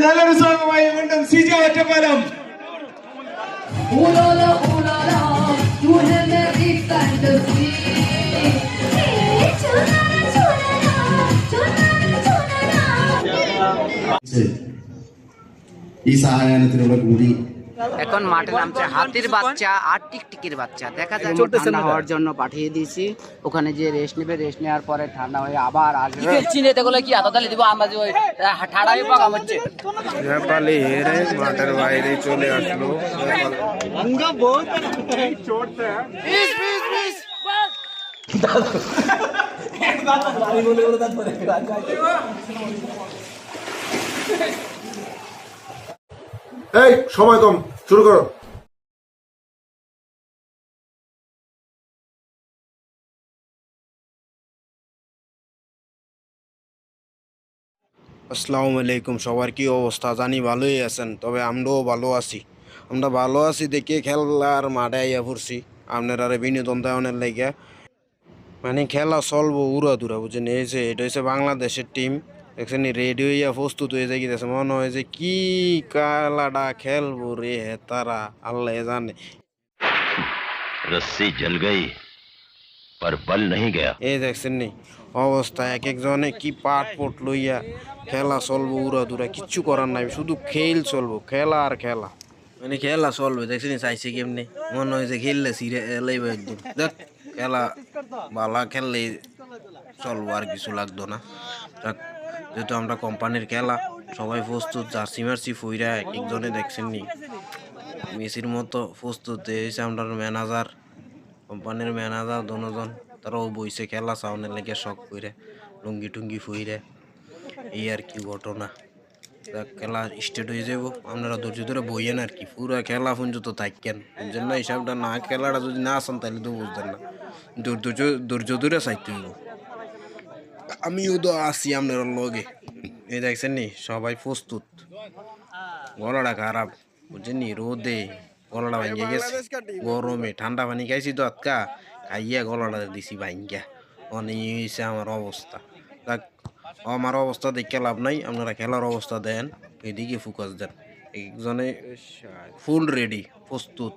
നല്ലൊരു സോങ്ങുമായി വീണ്ടും സിജ ഒറ്റപ്പാലം. এই সাহায্যের കൂടി এখন মাঠে নামছে হাতির বাচ্চা আর টিকটিকির বাচ্চা। দেখা যায় ঠান্ডা হওয়ার জন্য পাঠিয়ে দিয়েছি, ওখানে যে রেস্ট নেবে, রেস্ট নেওয়ার পরে ঠান্ডা হয়ে আবার আসবে। চিনেতে গেলে কি আতাতালি দিব আমরা যে ওই ঠাড়াই পাকা হচ্ছে। নেপালি হেরে মাঠের বাইরে চলে আসলো। এই সময় কম, শুরু করো। আসসালামু আলাইকুম, সবার কি অবস্থা? জানি ভালোই আছেন, তবে আমরাও ভালো আছি। আমরা ভালো আছি দেখে খেলার মাঠে আইয়া পড়ছি আপনার আর বিনোদন দেওয়ানের লেগে। মানে খেলা চলবো উড়া দুরা, বুঝছেন? এই যে এটা হচ্ছে বাংলাদেশের টিম, দেখছেন রেডি হইয়া প্রস্তুত হয়ে যাই গেছে। মনে হয় যে কি খেলাটা খেলবো রে তারা, আল্লাহ জানে। रस्सी जल गई पर बल नहीं गया। এই দেখছেন নি অবস্থা, এক একজনে কি পাট পট লইয়া খেলা চলবো উড়া দুরা, কিচ্ছু করার নাই, শুধু খেল চলবো, খেলা আর খেলা। মানে খেলা চলবে, দেখছেন চাইছে কেমনি, মনে হয় যে খেললে সিরে এলাইব একদম। দেখ খেলা বালা খেললে চলবো, আর কিছু লাগতো না। যেহেতু আমরা কোম্পানির খেলা, সবাই প্রস্তুত, জার্সি মার্সি ফইরা একজনে দেখছেন নি মেসির মতো প্রস্তুত হয়েছে। আমরা ম্যানেজার, কোম্পানির ম্যানেজার দুজন, তারাও বইছে খেলা চাওয়ানোর লেগে শখ করে, লুঙ্গি টুঙ্গি ফুইরে। এই আর কি ঘটনা। খেলা স্টার্ট হয়ে যাব, আপনারা ধৈর্য ধরে বইয়েন আর কি, পুরো খেলা পর্যন্ত থাকেন, বুঝছেন না? হিসাবটা না, খেলাটা যদি না আসেন তাহলে তো বুঝতেন না। ধৈর্য ধরে চাইতে হইব। আমিও তো আছি আপনার লগে। এই দেখছেন নি সবাই প্রস্তুত। গলাটা খারাপ, বুঝছেন নি, রোদে গলাটা ভাঙ্গে গেছে, গরমে ঠান্ডা পানি খাইছি তো আটকা, খাইয়া গলাটা দিছি ভাঙ্গা। অনেক হয়েছে আমার অবস্থা। দেখ আমার অবস্থা দেখে লাভ নাই, আপনারা খেলার অবস্থা দেন, এদিকে ফোকাস দেন। একজনে ফুল রেডি, প্রস্তুত।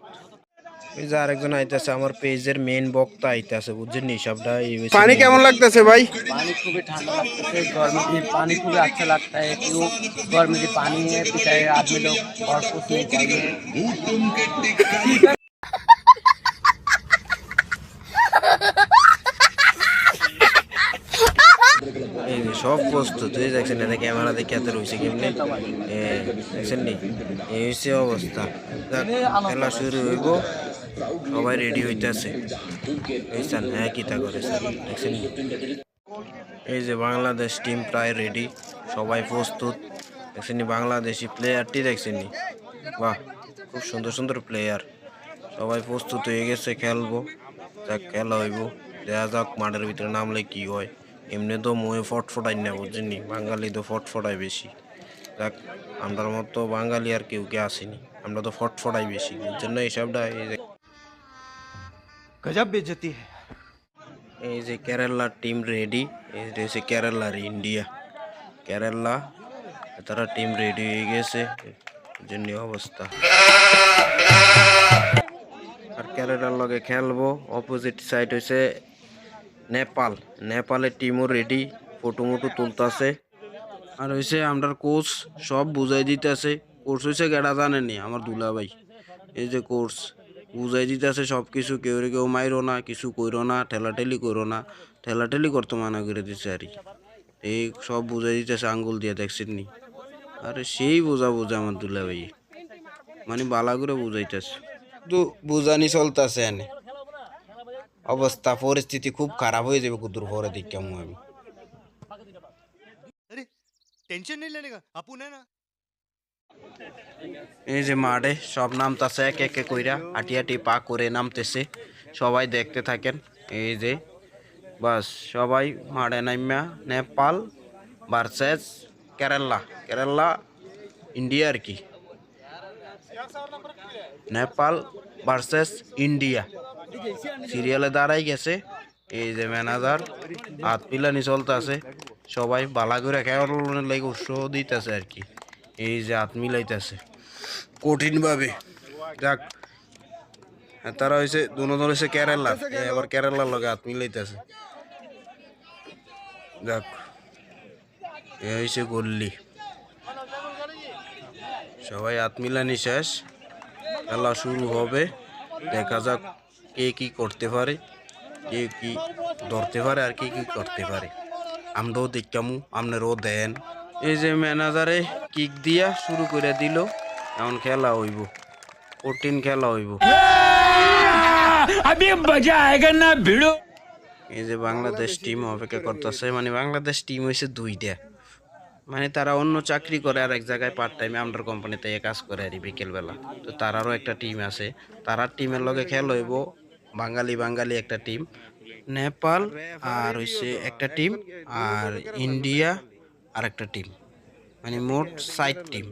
এই যে আরেকজন আইতেছে, আমার পেজের মেইন বক্তা আইতেছে, বুঝছেন নি হিসাবটা। পানি কেমন লাগতেছে ভাই? पानी खूब ठंडा लगता है, गर्मी की पानी खूब अच्छा लगता है, क्यों गर्मी की पानी है पीता है आदमी लोग, और कुछ नहीं चाहिए। এই যে সব প্রস্তুত হয়ে দেখছেন, এটা ক্যামেরা দেখে এত রয়েছে কেমনি, দেখছেন নি এই হচ্ছে অবস্থা। খেলা শুরু হইব, সবাই রেডি হইতেছে। বুঝছেন? হ্যাঁ কিতা করে দেখছেন নি। এই যে বাংলাদেশ টিম প্রায় রেডি, সবাই প্রস্তুত, দেখছেন নি। বাংলাদেশি প্লেয়ারটি দেখছেন নি, বাহ খুব সুন্দর সুন্দর প্লেয়ার, সবাই প্রস্তুত হয়ে গেছে, খেলবো। যাক খেলা হইব, দেখা যাক মাঠের ভিতরে নামলে কি হয়। এমনি তো ময়ে ফটফটাই না, বুঝছেন নি, বাঙালি তো ফটফটাই বেশি। যাক আমরার মতো বাঙালি আর কেউ কে আসেনি, আমরা তো ফটফটাই বেশি, বুঝছেন না হিসাবটা। এই যে गजब बेइज्जती है। এই যে কেরালার টিম রেডি, এই যে হচ্ছে কেরালার ইন্ডিয়া, কেরালা তারা টিম রেডি হয়ে গেছে। জন্য অবস্থা। আর কেরালার লগে খেলবো। অপোজিট সাইড হইছে নেপাল। নেপালের টিমও রেডি, ফটো মটো তুলতাছে। আর হইছে আমরার কোচ সব বুঝাই দিতেছে। কোচ হইছে গেড়া জানেনি আমার দুলা ভাই। এই যে কোর্স বুঝাই দিতেছে সব কিছু, কেউ মাইরো না, কিছু কইরো না, ঠেলাঠেলি করো না। ঠেলাঠেলি করতে মানা করে দিছে আর কি। এই সব বুঝাই দিতেছে আঙ্গুল দিয়ে, দেখছেন নি? আরে সেই বোঝা আমার দুলা ভাই, মানে বালা করে বুঝাইতেছে, কিন্তু বুঝানি চলতেছে এনে। অবস্থা পরিস্থিতি খুব খারাপ হয়ে যাবে কুদুর পরে দিক কেমন আমি। टेंशन नहीं लेने का, अपन है ना। এই যে মাঠে সব নামতাছে এক এক কইরা, আটি আটি পা করে নামতেছে। সবাই দেখতে থাকেন। এই যে বাস সবাই মাঠে নাইমা নেপাল ভার্সেস কেরালা ইন্ডিয়া আর কি। নেপাল ভার্সেস ইন্ডিয়া সিরিয়ালে দাঁড়াই গেছে। এই যে ম্যানেজার হাত পিলানি চলতেছে, সবাই বালা করে খেলার লাগে উৎসাহ দিতেছে আর কি। এই যে হাত মিলাইতেছে কঠিনভাবে। যাক, তারা হয়েছে দুনো দল হয়েছে কেরালার, এবার কেরালার লগে হাত মিলাইতেছে। যাক, এ হয়েছে গল্লি। সবাই হাত মিলানি শেষ, খেলা শুরু হবে। দেখা যাক কে কি করতে পারে, কে কি ধরতে পারে আর কে কি করতে পারে। আমরাও দেখামু, আপনারাও দেন। এই যে ম্যানেজারে কিক দিয়া শুরু করে দিল। এখন খেলা হইব, কঠিন খেলা হইব। এই যে বাংলাদেশ টিম অপেক্ষা করতেছে, মানে বাংলাদেশ টিম হয়েছে দুইটা, মানে তারা অন্য চাকরি করে আর এক জায়গায় পার্ট টাইমে আন্ডার কোম্পানিতে কাজ করে আর বিকেলবেলা। তো তারারও একটা টিম আছে, তারার টিমের লগে খেল হইব। বাঙালি একটা টিম, নেপাল আর হইছে একটা টিম, আর ইন্ডিয়া আর একটা টিম, মানে মোট ৬ টিম।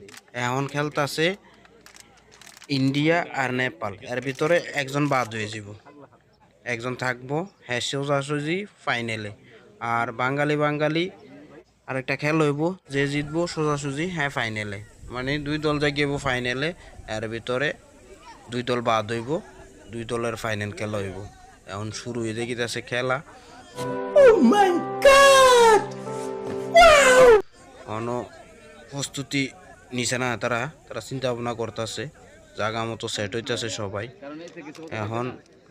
এখন খেলতেছে ইন্ডিয়া আর নেপাল, এর ভিতরে একজন বাদ হয়ে যাব, একজন থাকবো হ্যাঁ সোজাসুজি ফাইনালে। আর বাঙালি আরেকটা খেল হইব, যে জিতবো সোজাসুজি হ্যাঁ ফাইনালে, মানে 2 দল যাই গেব ফাইনালে। এর ভিতরে 2 দল বাদ হইব, 2 দলের ফাইনাল খেলা হইব। এখন শুরু হয়ে দেখিতেছে খেলা। কোনো প্রস্তুতি নিছে না, তারা চিন্তা ভাবনা করতেছে, জায়গা মতো সেট হইতেছে সবাই। এখন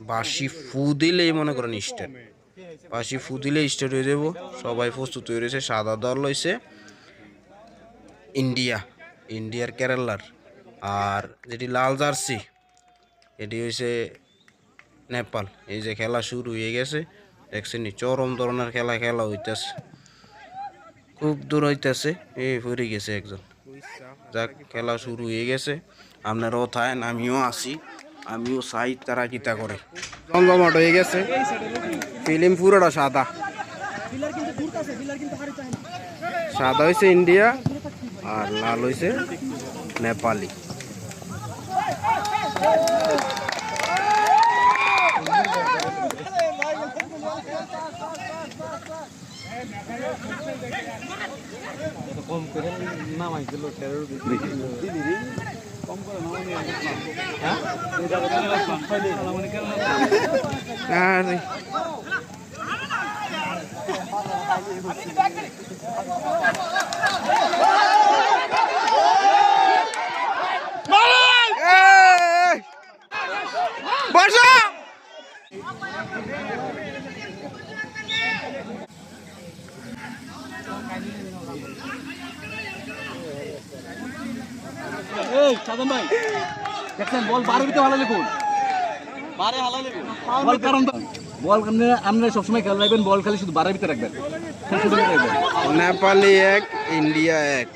বাঁশি ফু দিলেই মনে করেন স্টার্ট, বাঁশি ফু দিলে স্টার্ট হয়ে যাব। সবাই প্রস্তুত হয়ে রয়েছে। সাদা দল লইছে ইন্ডিয়ার কেরালার, আর যেটি লাল জার্সি এটি হয়েছে নেপাল। এই যে খেলা শুরু হয়ে গেছে, দেখছেন চরম ধরনের খেলা হইতেছে, খুব দূর হইতেছে। এই পড়ে গেছে একজন। যাক, খেলা শুরু হয়ে গেছে। আপনারাও থাকেন, আমিও আসি, আমিও চাই তারা কিতা করে। রঙ্গমাট হয়ে গেছে, ফিল্ম পুরোটা সাদা হয়েছে ইন্ডিয়া আর লাল হয়েছে নেপালি। আরে বর্ষা সাধন ভাই দেখছেন বল বারের ভিতরে হালালে কোন বারে হালালে বল, কারণ বল আপনারা সবসময় খেয়াল রাখবেন, বল খালি শুধু বারের ভিতরে রাখবেন। Nepali 1 India 1।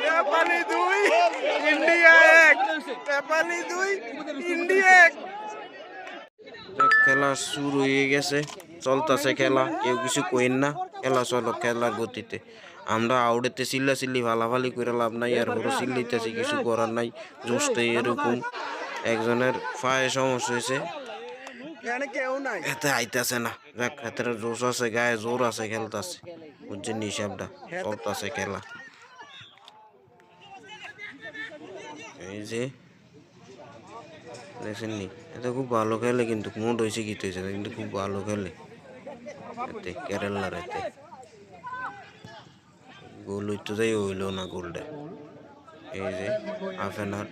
Nepali 2 India 1, Nepali 2 India 1। খেলা শুরু হয়ে গেছে, চলতেছে খেলা, কেউ কিছু কইন না, খেলা চলো খেলার গতিতে। আমরা আউটেতে চিল্লি ফালাফালি করে লাভ নাই, আর পুরো চিল্লিতেছি, কিছু করার নাই। জোশটা এরকম, একজনের পায়ে সমস্যা হয়েছে, এতে আইতাছে না। দেখ এতে জোশ আছে, গায়ে জোর আছে, খেলতেছে, বুঝছেন হিসাবটা, চলতেছে খেলা। এই যে দেখছেন নি, এতে খুব ভালো খেলে, কিন্তু মোট হয়েছে কি হয়েছে, কিন্তু খুব ভালো খেলে এতে কেরালার। এতে গোল হইতে যাই হইল না গোলটা। এই যে হাফ অ্যান আওয়ার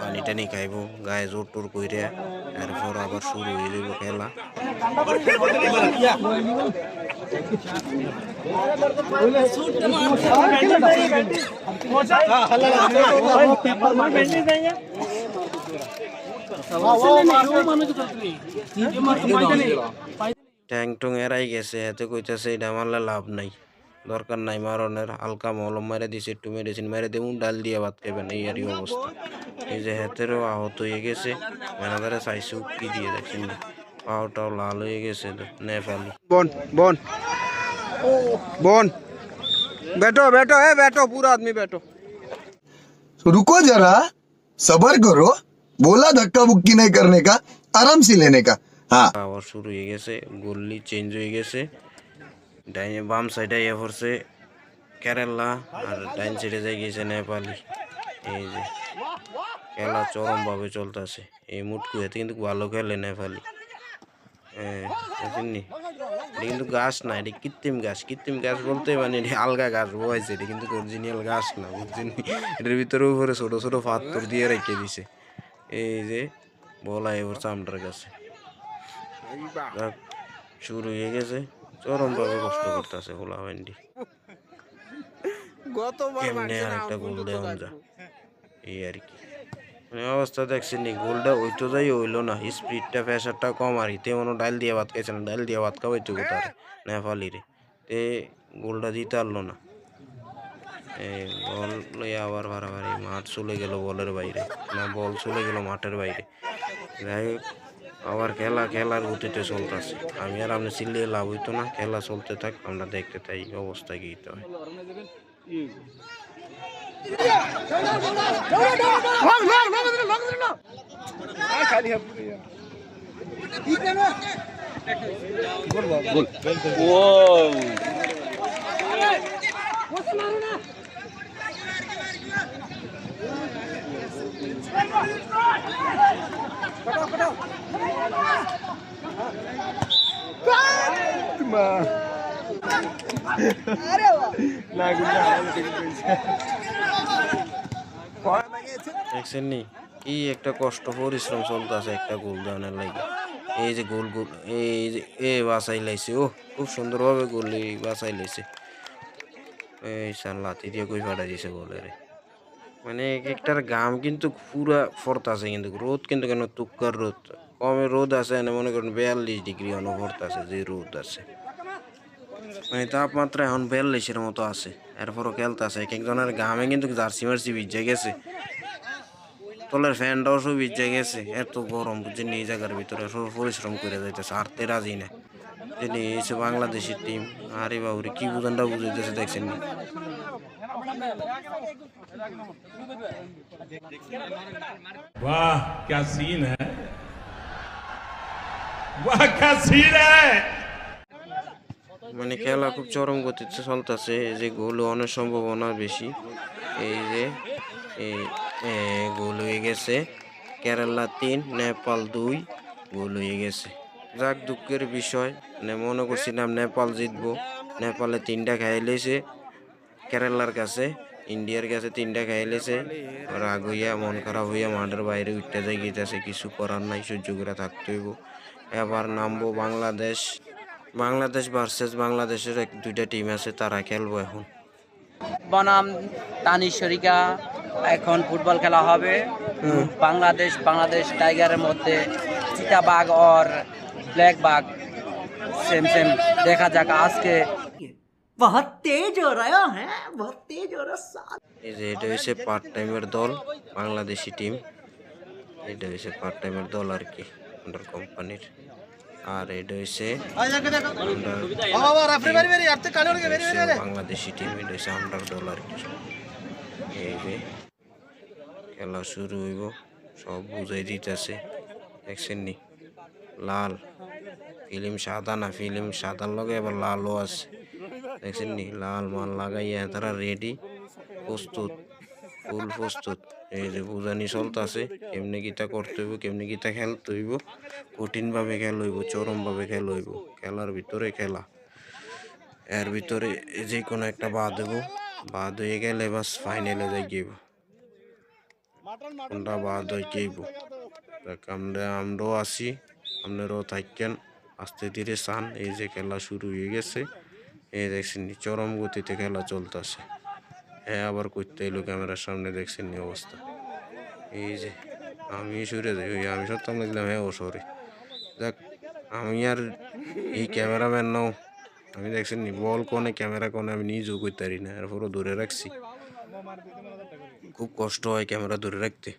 পানি টানি খাইব, গায়ে জোর টোর কইরে, এরপর আবার শুরু হয়ে যাব খেলা। ট্যাং টং এরাই গেছে, এতে কইতেছে এটা মারলে লাভ নাই, দরকার নাই মারনের, হালকা মলম মারে দিছে, একটু মেডিসিন মারে দেবুন, ডাল দিয়ে ভাত খাইবেন, এই আর অবস্থা। এই যে হাতেরও আহত হয়ে গেছে, ম্যানেজারে চাইছে উকি দিয়ে, দেখছেন পাওটাও লাল হয়ে গেছে। নেপালি বন বন বন, बैठो बैठो है, बैठो पूरा आदमी बैठो। रुको जरा, सबर करो, बोला धक्का बुक्की नहीं करने का, आराम से लेने का। हाँ আবার শুরু হয়ে গেছে, গোল্লি চেঞ্জ হয়ে গেছে, ডাইনে বাম সাইডে ইয়ে পড়ছে কেরালা, আর ডাইন সাইডে যাই গেছে নেপালি। এই যে খেলা চরমভাবে চলতেছে, এই মুটকু এতে কিন্তু ভালো খেলে নেপালি। বুঝছেন নি, এটা কিন্তু গাছ না, এটা কৃত্রিম গাছ। কৃত্রিম গাছ বলতে মানে এটা আলগা গাছ বয়েছে, এটা কিন্তু অরিজিনাল গাছ না, বুঝছেন নি। এটার ভিতরে উপরে ছোট ছোট পাথর দিয়ে রেখে দিছে। এই যে বলা এবার চামড়ার কাছে শুরু হয়ে গেছে, চরমভাবে কষ্ট করতেছে হোলা ভেন্ডি। কেমনে আর একটা গোল দেওয়া যা, এই আর কি মানে অবস্থা। দেখছেন নি, গোলটা ওইতো যাই হইলো না, স্পিডটা প্রেশারটা কম, আর তেমন ডাল দিয়ে ভাত খাইছে না, ডাল দিয়ে ভাত খাওয়াইতো কোথায় নেপালিরে, তে গোলটা দিতে পারলো না। এই বল লইয়া আবার বাড়াবাড়ি, মাঠ চলে গেল বলের বাইরে, না বল চলে গেল মাঠের বাইরে। যাই হোক, আবার খেলার গতিতে চলতেছে। আমি আর আপনি চিল্লিয়ে লাভ হইতো না, খেলা চলতে থাক, আমরা দেখতে তাই অবস্থা কি হয়। দেখছেন নি, কি একটা কষ্ট পরিশ্রম চলতেছে একটা গোল দেওয়ার লাগে। এই যে গোল এই যে বাঁচাই লাইছে, ও খুব সুন্দরভাবে গোল বাঁচাই লাইছে। এই সান লাথি দিয়ে কই ফাটা দিছে গোলের, মানে একটার গাম কিন্তু পুরা ফরতাছে, কিন্তু রোদ কিন্তু কেন তুক্কার রোদ, কমে রোদ আছে না, মনে করেন 42 ডিগ্রি অনুভূত আছে, যে রোদ আছে, মানে তাপমাত্রা এখন 42-এর মতো আছে। এরপরও খেলতেছে, এক একজনের গামে কিন্তু জার্সি মার্সি ভিজে গেছে, তলের ফ্যানটাও সব ভিজে গেছে, এত গরম বুঝছেন, এই জায়গার ভিতরে সব পরিশ্রম করে যাইতেছে, হারতে রাজি না। এসে বাংলাদেশের টিম, আরে বাবুরে কি বুঝানটা বুঝাইতেছে, দেখছেন নি। वाह क्या सीन है, वाह क्या सीन है। মানে খেলা খুব চরম গতিতে চলতেছে, এই যে গোল অনেক সম্ভাবনা বেশি। এই যে গোল হয়ে গেছে, কেরালা 3 নেপাল 2 গোল হয়ে গেছে। যাক, দুঃখের বিষয়, মনে করছিলাম নেপাল জিতবো, নেপালে 3টা খাই লেছে, কেরালার কাছে ইন্ডিয়ার কাছে 3টা খাই লেছে, রাগ হইয়া মন খারাপ হইয়া মাঠের বাইরে উঠতে যাই গেছে, কিছু করার নাই, সহ্য করে থাকতে হইব। এবার নামবো বাংলাদেশ ভার্সেস বাংলাদেশের 2টা টিম আছে, তারা খেলবো এখন। বনাম তানিশ্বরিকা, এখন ফুটবল খেলা হবে। বাংলাদেশ টাইগারের মধ্যে চিতাবাঘ और ব্ল্যাক বাঘ, সেম দেখা যাক আজকে। बहुत तेज हो रहा है, बहुत तेज हो रहा। এই যে এটা হচ্ছে পার্ট টাইমের দল, বাংলাদেশি টিম, এটা হচ্ছে পার্ট টাইমের দল আর কি, আন্ডার কোম্পানির। আর এটা হচ্ছে বাংলাদেশি টিম, এটা হচ্ছে $100 আর কি। এই যে খেলা শুরু হইব, সব বুঝাই দিতেছে, দেখছেন নি? লাল ফিল্ম সাদা না, ফিল্ম সাদার লগে আবার লালও আছে, দেখছেন নি? লাল মাল লাগাইয়া তারা রেডি, প্রস্তুত, ফুল প্রস্তুত। এই যে বুঝানি চলতেছে কেমনে গীতা করতে হইব, কেমনে গীতা খেলতে হইব, কঠিনভাবে খেল হইব, চরমভাবে খেল হইব। খেলার ভিতরে খেলা, এর ভিতরে যে কোনো একটা বাদ হইব, বাদ হয়ে গেলে বাস ফাইনালে যাই গিয়েব, কোনটা বাদ হয়ে গিয়েব। আমরাও আসি, আপনারাও থাকেন, আস্তে ধীরে চান। এই যে খেলা শুরু হয়ে গেছে, এই দেখছেন চরম গতিতে খেলা চলতেছে। হ্যাঁ, আবার করতে এলো ক্যামেরার সামনে, দেখছেন নি অবস্থা। এই যে আমি সরে যাই, ওই আমি সত্যি দেখলাম, হ্যাঁ ও সরে দেখ, আমি আর এই ক্যামেরাম্যান নাও, আমি দেখছেন নি বল কোনে ক্যামেরা কোনে আমি নিজেও করতে পারি না, এরপরও ধরে রাখছি। খুব কষ্ট হয় ক্যামেরা ধরে রাখতে।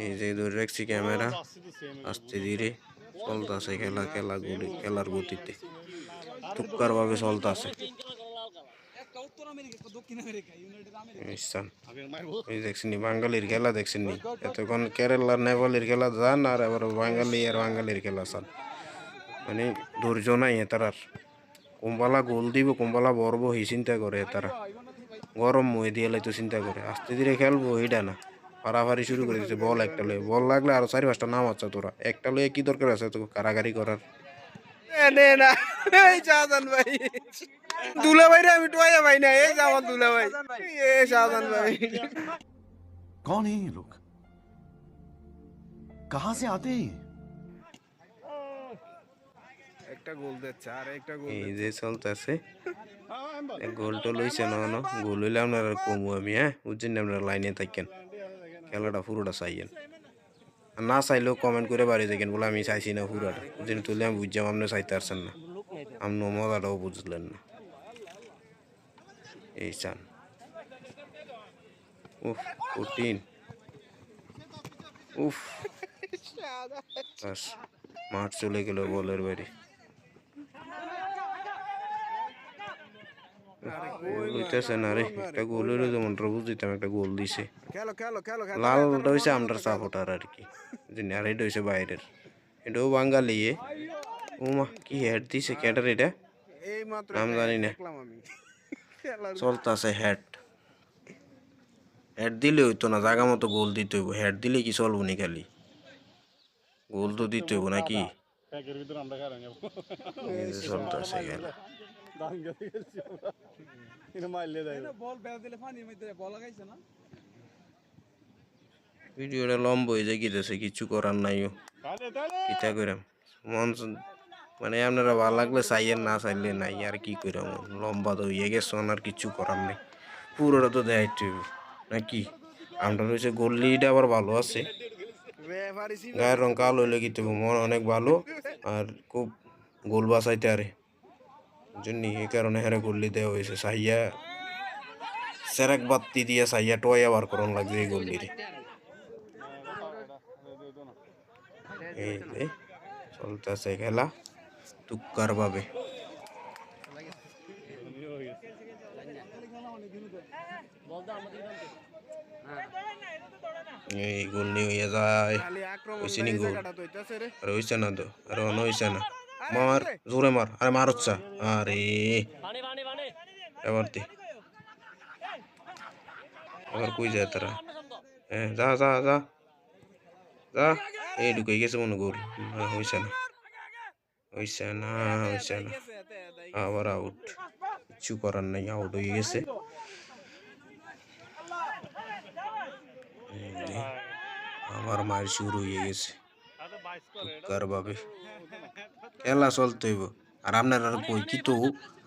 এই যে ধরে রাখছি ক্যামেরা, আস্তে ধীরে চলতেছে খেলা, খেলার গতিতে টুক্কার ভাবে চলতেছে। এই দেখছেন বাঙালির খেলা, দেখছেন নি? এতক্ষণ কেরালার নেপালের খেলা যান, আর এবার বাঙালির খেলা চান, মানে ধৈর্য নাই তারার। কোম্পালা গোল দিব, কোম্পালা বরবো হি চিন্তা করে তারা, গরম মুয়ে দিয়ে লাইতো চিন্তা করে, আস্তে ধীরে খেলবো এইটা না, ফাড়াফাড়ি শুরু করে দিচ্ছে। বল একটা লয়ে, বল লাগলে আরো 4-5টা নাম আছে, তোরা একটা লয়ে কি দরকার আছে তো কারাগারি করার? দুলা ভাই রে আমি টোয়া ভাই না, এই আমার দুলা ভাই, এই শাহজান ভাই। कौन है ये लोग, कहां से आते हैं? একটা গোল দিচ্ছে আর একটা গোল, এই যে চলতেছে। গোলটা লইছে না, গোল হইলে আপনারা কমু আমি, হ্যাঁ বুঝছেন, আপনারা লাইনে থাকেন, খেলাটা পুরোটা চাইয়েন, আর না চাইলেও কমেন্ট করে বাড়ি দেখেন বলে আমি চাইছি না পুরোটা, বুঝছেন? তুলে আমি বুঝলাম আপনি চাইতে পারছেন না, আপনি মজাটাও বুঝলেন না। এই চান, উফ কঠিন, উফ বাস মাঠ চলে গেল বলের বাড়ি। হইতেছে না রে, একটা গোল হইলো যেমন বুঝতাম, একটা গোল দিছে। লালটা হয়েছে আমরার সাপোর্টার আর কি, আর এটা হয়েছে বাইরের, এটাও বাঙালি। ওমা কি হেড দিছে, ক্যাটার এটা নাম জানি না, চলতেছে হেড। হেড দিলে হইতো না, জায়গা মতো গোল দিতে হইব, হেড দিলে কি চলবো নি, খালি গোল তো দিতে হইব নাকি? চলতেছে খেলা, ভিডিওটা লম্বা হয়ে যায় গিয়েছে, কিছু করার নাইও, কিতা করাম মন, মানে আপনারা ভালো লাগলে চাইয়েন, না চাইলে নাই, আর কি করাম, লম্বা তো হয়ে গেছে, আর কিছু করার নেই, পুরোটা তো দেখাইতে হইব নাকি? আমরা রয়েছে গোল্লিটা আবার ভালো আছে, গায়ের রং কালো হইলে কি মন অনেক ভালো, আর খুব গোল বাঁচাইতে আরে জন্য, এই কারণে হেরে গোল্লি দেওয়া হয়েছে। সাইয়া সেরেক বাত্তি দিয়ে সাইয়া টোয়া বার করন লাগবে এই গোল্লিরে। এই যে চলতেছে খেলা তুক্কার ভাবে, এই গোল নিয়ে হইয়া যায়, হইছে নি গোল, আরে হইছে না তো, আরে অন হইছে না, মার জোরে মার, আরে মার হচ্ছে, আরে এবার এবার কই যায় তারা, হ্যাঁ যা যা যা যা, এই ঢুকে গেছে মনে গোল, হইছে না হইছে না হইছে না, আবার আউট, কিছু করার নাই, আউট হয়ে গেছে। আমার মায়ের শুরু হয়ে গেছে ভাবে, খেলা চলতে হইব। আর আপনারা কই কি তো,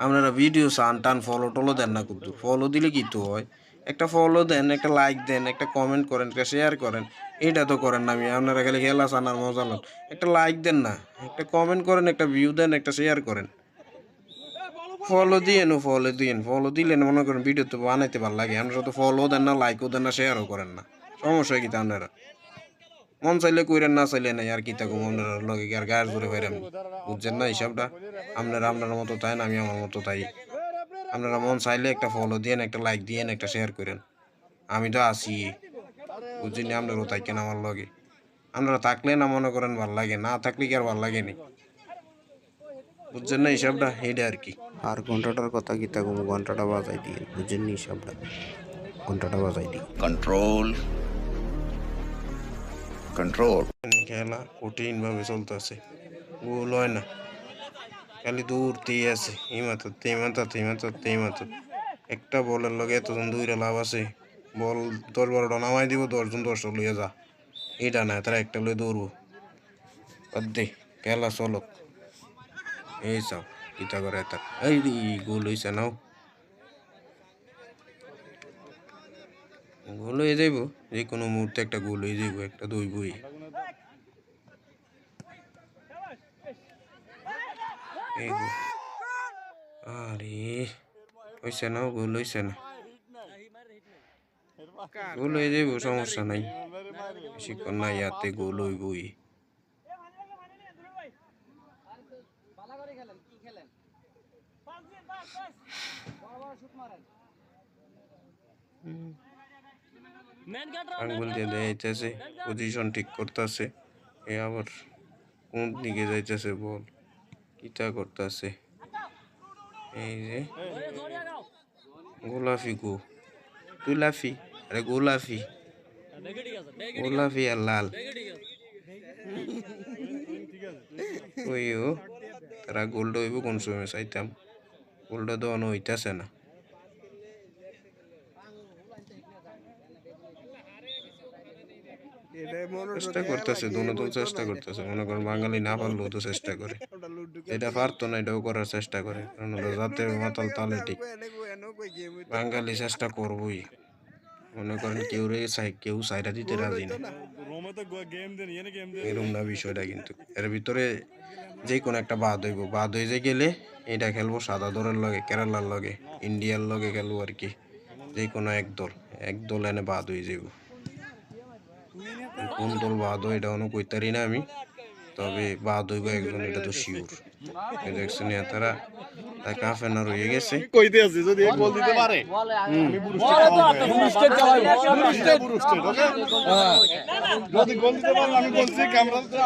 আপনারা ভিডিও চান টান, ফলো টলো দেন না, কিন্তু ফলো দিলে কি তো হয়, একটা ফলো দেন, একটা লাইক দেন, একটা কমেন্ট করেন, একটা শেয়ার করেন, এটা তো করেন না। আমি আপনারা খালি খেলা চান আর মজা লন, একটা লাইক দেন না, একটা কমেন্ট করেন, একটা ভিউ দেন, একটা শেয়ার করেন, ফলো দিয়েন, ফলো দিলে মনে করেন ভিডিও তো বানাইতে ভালো লাগে। আপনারা তো ফলো দেন না, লাইকও দেন না, শেয়ারও করেন না, সমস্যা কি তা আপনারা? মন চাইলে কইরেন না চাইলে নাই আর কি তাকে মনের লগে আর গায়ের জোরে ফেরাম বুঝছেন না হিসাবটা আপনারা আপনার মতো তাই না আমি আমার মতো তাই আপনারা মন চাইলে একটা ফলো দিয়েন একটা লাইক দিয়েন একটা শেয়ার করেন আমি তো আছি বুঝছেন আপনারও তাই কেন আমার লগে আপনারা থাকলে না মনে করেন ভাল লাগে না থাকলে কি আর ভাল লাগে নি বুঝছেন না হিসাবটা এইটা আর কি আর ঘন্টাটার কথা কি থাকবো ঘন্টাটা বাজাই দিয়ে বুঝছেন না হিসাবটা ঘন্টাটা বাজাই দিই कंट्रोल कंट्रोल খেলা কঠিন ভাবে চলতেছে গোল হয় না খালি দূরতেই আছে ইমাতা একটা বলের লগে এতজন দূরে লাভ আছে বল 10-12টা নামাই দিব 10জন 10টা লইয়া যা এটা না তারা একটা লই দৌড়বো দে খেলা চলক এই সব ইটা করে তার এই গোল হইছে নাও গোল হয়ে যাইব যে কোনো মুহূর্তে একটা গোল হয়ে যাইব একটা দইবই আরে হইছে না গোল হইছে না গোল হয়ে যাইব সমস্যা নাই বেশিক্ষণ না ইয়াতে গোল হইবই আঙ্গুল দিয়ে যাইতেছে পজিশন ঠিক করতেছে এ আবার কোন দিকে যাইতেছে বল কিটা করতেছে এই যে গোলাফি গো তুই লাফি আরে গোলাফি আর লাল ওইও তারা গোলটা হইব কোন সময় চাইতাম গোলটা দেওয়ানো হইতেছে না চেষ্টা করতেছে দুনো দল চেষ্টা করতেছে মনে করেন বাঙালি না পারলেও তো চেষ্টা করে এটা পারতো না এটাও করার চেষ্টা করে কারণ যাতে মাতাল তালে ঠিক বাঙালি চেষ্টা করবই মনে করেন কেউ সাইডা দিতে রাজি না এরকম না বিষয়টা কিন্তু এর ভিতরে যে কোনো একটা বাদ হয়ে যে গেলে এটা খেলবো সাদা দলের লগে কেরালার লগে ইন্ডিয়ার লগে খেলবো আর কি যে কোনো এক দল এনে বাদ হয়ে যাব কোন দল বাদ হয় এটা অনেক কইতারি না আমি তবে বাদ হইব একজন এটা তো শিওর দেখছেন তারা কাফে না রয়ে গেছে কইতে আছে যদি এক গোল দিতে পারে যদি গোল দিতে পারে আমি বলছি ক্যামেরাতে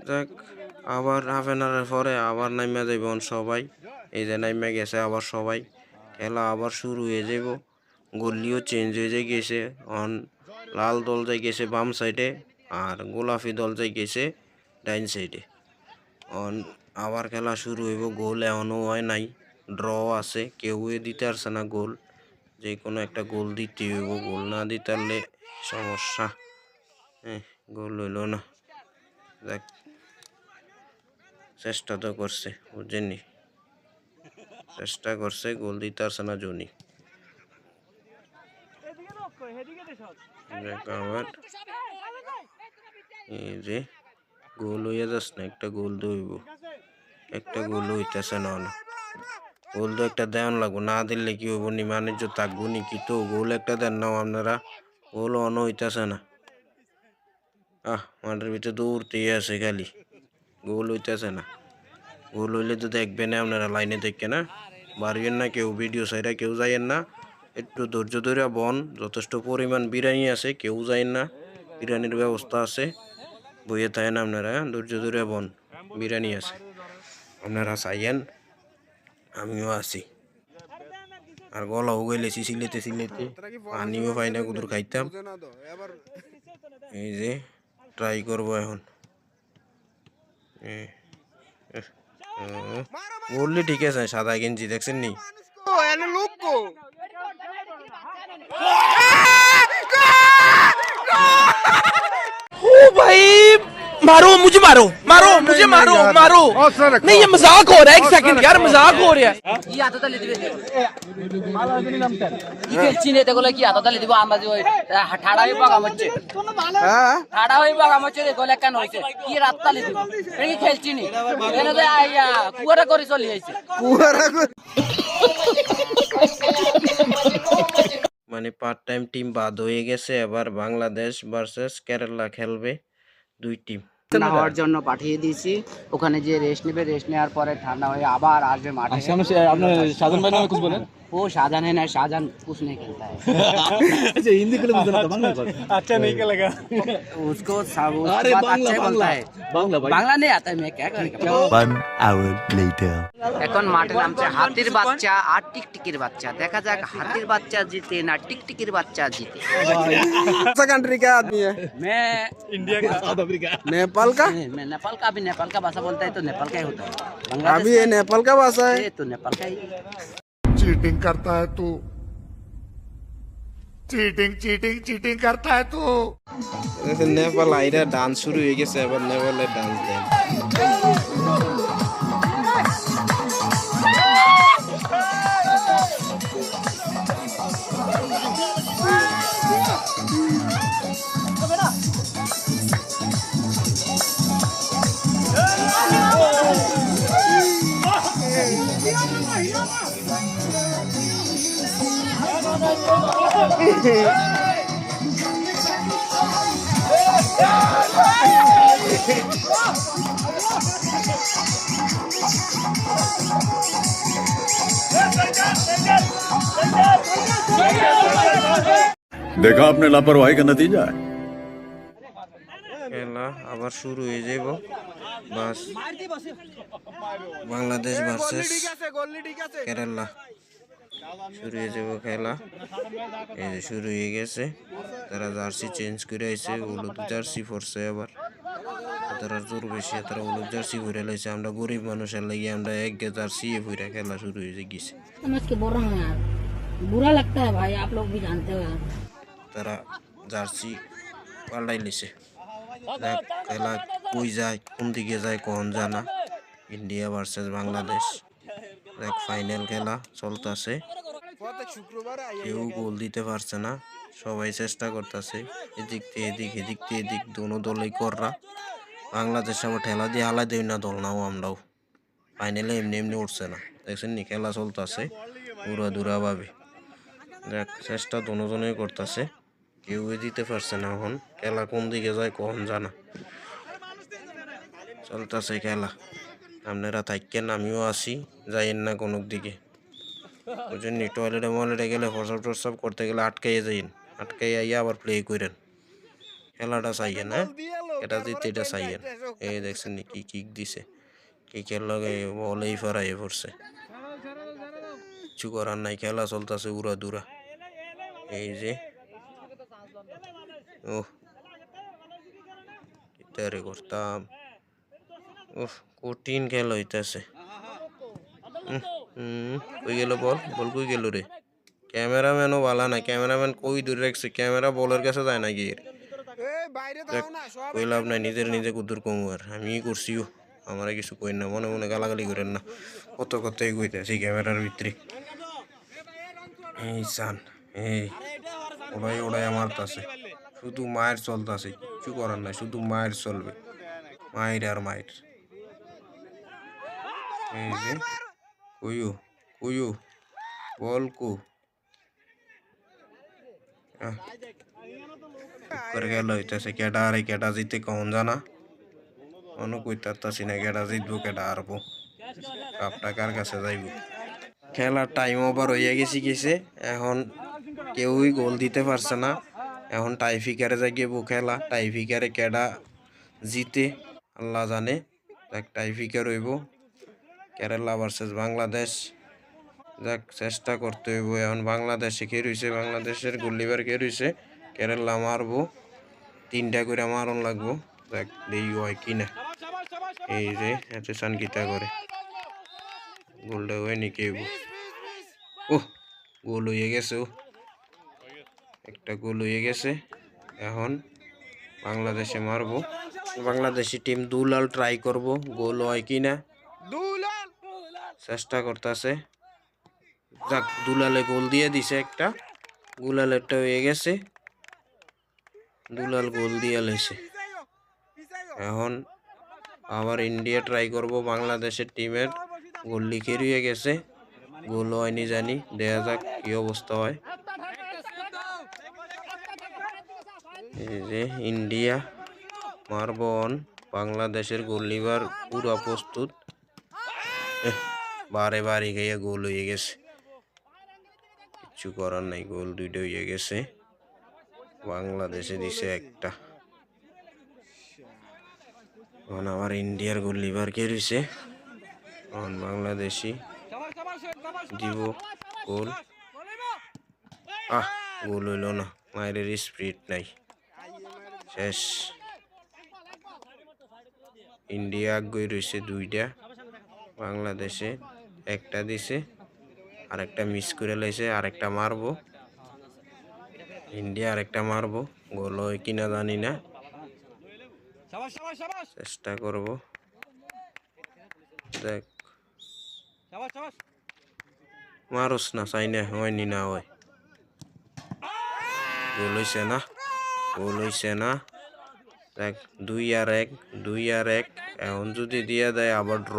দেখ আবার হাফ এন আওয়ারের পরে আবার নাইমা যাইব সবাই এই যে নাইমা গেছে আবার সবাই খেলা আবার শুরু হয়ে যাব গলিও চেঞ্জ হয়ে গেছে অন লাল দল যাই গেছে বাম সাইডে আর গোলাপি দল যাই গেছে ডাইন সাইডে অন আবার খেলা শুরু হইব গোল এখনও হয় নাই ড্র আছে কেউই দিতে পারছে না গোল যে কোনো একটা গোল দিতে হইব গোল না দিতে পারলে সমস্যা গোল হইল না দেখ চেষ্টা তো করছে বুঝছেন চেষ্টা করছে গোল দিতে পারছে না জনি আবার এই যে গোল হইয়া যাস না একটা গোল দইব একটা গোল হইতেছে না গোল তো একটা দেওয়ান লাগবো না দিলে কি হইব নি বাণিজ্য থাকবো নি কি তো গোল একটা দেন নাও আপনারা গোল অন হইতেছে না মাঠের ভিতরে দৌড়তেই আছে খালি গোল হইতেছে না গোল হইলে তো দেখবেন না আপনারা লাইনে দেখে না পারবেন না কেউ ভিডিও সাইডে কেউ যাইয়েন না একটু ধৈর্য ধরে বন যথেষ্ট পরিমাণ বিরিয়ানি আছে কেউ যাইন না বিরিয়ানির ব্যবস্থা আছে বইয়ে থাকেন আপনারা ধৈর্য ধরে বন বিরিয়ানি আছে আপনারা চাইয়েন আমিও আছি আর গলাও গেলেছি সিলেতে পানিও পাই না কুদুর খাইতাম এই যে ট্রাই করবো এখন বললি ঠিক আছে সাদা গেঞ্জি দেখছেন নি मारो मुझे मारो नहीं ये मजाक हो रहा है एक सेकंड यार मजाक हो रहा है কি আততালি দিবে কি খেলছি না এটা কি আততালি দিব আমরা যে ওই ঠাড়া হই বাগাম হচ্ছে ঠাড়া হই বাগাম হচ্ছে রে গোলে কেন হইছে কি রাততালি দিব এটা কি খেলছি নি এনে তো আইয়া কুয়ারা করে চলি আইছে কুয়ারা মানে পার্ট টাইম টিম বাদ হয়ে গেছে, এবার বাংলাদেশ ভার্সেস কেরালা খেলবে 2 টিম। ঠান্ডা হওয়ার জন্য পাঠিয়ে দিয়েছি, ওখানে যে রেস্ট নেবে, রেস্ট নেওয়ার পরে ঠান্ডা হয়ে আবার আসবে মাঠে। আপনার শাহজাহান ভাই নামে कुछ বলেন? वो शाहजहान है ना, शाहजहान कुछ नहीं खेलता है। अच्छा हिंदी के लिए बुझना था बांग्ला अच्छा नहीं क्या लगा उसको अरे बांग्ला अच्छा बोलता बांग्ला है, बांग्ला भाई বাংলা নেই आता है, मैं क्या करूं। 1 hour later. এখন মাঠে নামছে হাতির বাচ্চা আর টিকটিকির বাচ্চা। দেখা যাক হাতির বাচ্চা জিতে না টিকটিকির বাচ্চা জিতে। कौन कंट्री का आदमी है? मैं इंडिया का साउथ अफ्रीका नेपाल का? मैं नेपाल का, अभी नेपाल का भाषा बोलता है तो नेपाल का ही होता है। अभी बांग्लादेश ये नेपाल का भाषा है। तो नेपाल का ही। चीटिंग करता है तू, चीटिंग चीटिंग चीटिंग करता है तू। जैसे नेपाल आइरा डांस शुरू हो गया, सेवन नेपाल डांस दे। देखा आपने लापरवाही का नतीजा है। খেলা আবার শুরু হয়ে যাব, বাস বাংলাদেশ ভার্সেস কেরালা শুরু হয়ে যাব খেলা। এই যে শুরু হয়ে গেছে, তারা জার্সি চেঞ্জ করে আইছে, হলুদ জার্সি পরছে, আবার তারা জোর বেশি, তারা হলুদ জার্সি পরে লাইছে। আমরা গরিব মানুষের লাগি আমরা এক জার্সি পরে খেলা শুরু হয়ে গেছে। समझ के बोल रहा हूँ यार, बुरा लगता है भाई, आप लोग भी जानते हो यार। তারা জার্সি পাল্টাই লিছে। খেলা কই যায়, কোন দিকে যায় কোন জানা। ইন্ডিয়া ভার্সেস বাংলাদেশ, এক ফাইনাল খেলা চলতেছে। কেউ গোল দিতে পারছে না, সবাই চেষ্টা করতেছে, এদিক থেকে এদিক, এদিক থেকে এদিক, দোনো দলই কররা। বাংলাদেশ আবার ঠেলা দিয়ে হালাই দেই না দল নাও, আমরাও ফাইনালে এমনি এমনি উঠছে না। দেখছেন নি খেলা চলতেছে পুরা দূরা ভাবে। দেখ চেষ্টা দোনোজনেই করতেছে, কেউই দিতে পারছে না। এখন খেলা কোন দিকে যায় কোন জানা, চলতেছে খেলা। আপনারা থাকেন, আমিও আসি, যাইয়েন না কোনো দিকে। বুঝেননি, টয়লেটে ময়লেটে গেলে প্রসাব টসাব করতে গেলে আটকাইয়ে যাইন, আটকাই আইয়া আবার প্লে করেন। খেলাটা চাইয়েন, হ্যাঁ এটা দিতে এটা চাইয়েন। এই দেখছেন নি কি কিক দিছে, কিকের লগে বলেই ফেরাইয়ে পড়ছে। কিছু করার নাই, খেলা চলতেছে উড়া দুরা। এই যে ওহ কিতারে করতাম, ওহ কঠিন খেলা হইতেছে। কই গেল বল, বল কই গেল রে? ক্যামেরাম্যানও ভালো না, ক্যামেরাম্যান কই দূরে রাখছে, ক্যামেরা বলের কাছে যায় না গিয়ে। কই লাভ নাই, নিজের নিজে কুদুর কমুয়ার আমি করছিও, আমারা কিছু কই না, মনে মনে গালাগালি করেন না। কত কথাই কইতেছি ক্যামেরার ভিতরে। এই সান এই ওড়াই ওড়াই মারতাছে, শুধু মায়ের চলতেছে, কিছু করার নাই, শুধু মায়ের চলবে, মায়ের আর মায়ের। এই যে কইও কইও বল কো করে গেল হইতেছে। কেডা আর কেডা জিতে কখন জানা, অন্য কইতাছি না কেডা জিতবো কেডা হারবো, কাপটা কার কাছে যাইব। খেলার টাইম ওভার হইয়া গেছে। এখন কেউই গোল দিতে পারছে না। এখন টাইফিকারে যাইব খেলা, টাইফিকারে কেডা জিতে আল্লাহ জানে। দেখ টাইফিকার হইব কেরালা ভার্সেস বাংলাদেশ। যাক চেষ্টা করতে হইব। এখন বাংলাদেশে কে রয়েছে, বাংলাদেশের গোললিভার কে রয়েছে, কেরালা মারবো, 3টা করে মারণ লাগবো। দেখ দেই হয় কিনা। এই যে এত সানকিতা করে গোলটা হয় নাকি? ও গোল হয়ে গেছে, ও একটা গোল হয়ে গেছে। এখন বাংলাদেশে মারবো, বাংলাদেশি টিম দুলাল ট্রাই করব, গোল হয় কিনা চেষ্টা করতেছে। যাক দুলালে গোল দিয়ে দিছে একটা, দুলালেরটা হয়ে গেছে, দুলাল গোল দিয়ে লেছে। এখন আবার ইন্ডিয়া ট্রাই করব, বাংলাদেশের টিমের গোল লিখে রয়ে গেছে, গোল হয়নি জানি, দেখা যাক কি অবস্থা হয়। এই যে ইন্ডিয়া মারব অন, বাংলাদেশের গোললিভার পুরা প্রস্তুত। বারে বারে গিয়ে গোল হয়ে গেছে, কিছু করার নাই, গোল দুইটা হয়ে গেছে। বাংলাদেশে দিছে একটা। এখন আবার ইন্ডিয়ার গোললিভার কে রয়েছে, এখন বাংলাদেশি দিব গোল। গোল হইল না, মায়ের স্পিরিট নাই, শেষ। ইন্ডিয়া আগে রয়েছে দুইটা, বাংলাদেশে একটা দিছে, আরেকটা মিস করে লাইছে, আরেকটা মারবো ইন্ডিয়া, আরেকটা মারবো। গোল হয় কিনা জানি না, চেষ্টা করব, দেখ। মারস না, চাই না, হয়নি না হয়। গোল হইছে না, গোল হইছে না। দেখ 2-1, 2-1। এখন যদি দিয়া দেয় আবার ড্র।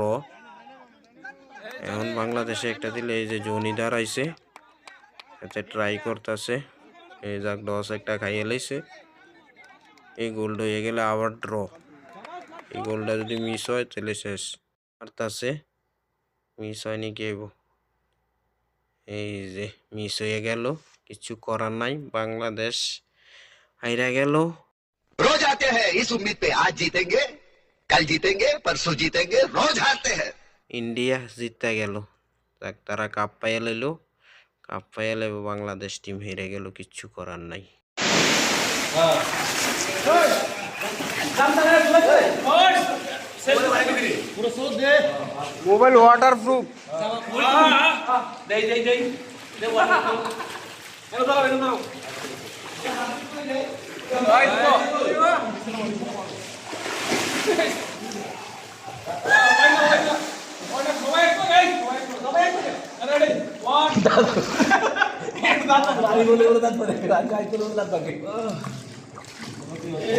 এখন বাংলাদেশে একটা দিলে, এই যে জনি দাঁড়াইছে, এতে ট্রাই করতেছে, এই যাক 10 একটা খাইয়ে লাইছে। এই গোলটা হয়ে গেলে আবার ড্র। এই গোলটা যদি মিস হয় তাহলে শেষ। মারতাছে, মিস হয়নি কেব, এই যে মিস হয়ে গেল, কিছু করার নাই, বাংলাদেশ হাইরা গেল। रोज आते हैं इस उम्मीद पे आज जीतेंगे, कल जीतेंगे, परसों जीतेंगे, रोज हारते हैं। ইন্ডিয়া জিতে গেল, দেখ তারা কাপ পাইয়া লইল, কাপ পাইয়া লইব, বাংলাদেশ টিম হেরে গেল, কিচ্ছু করার নাই। Mobile water proof.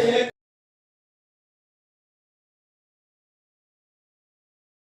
দাঁত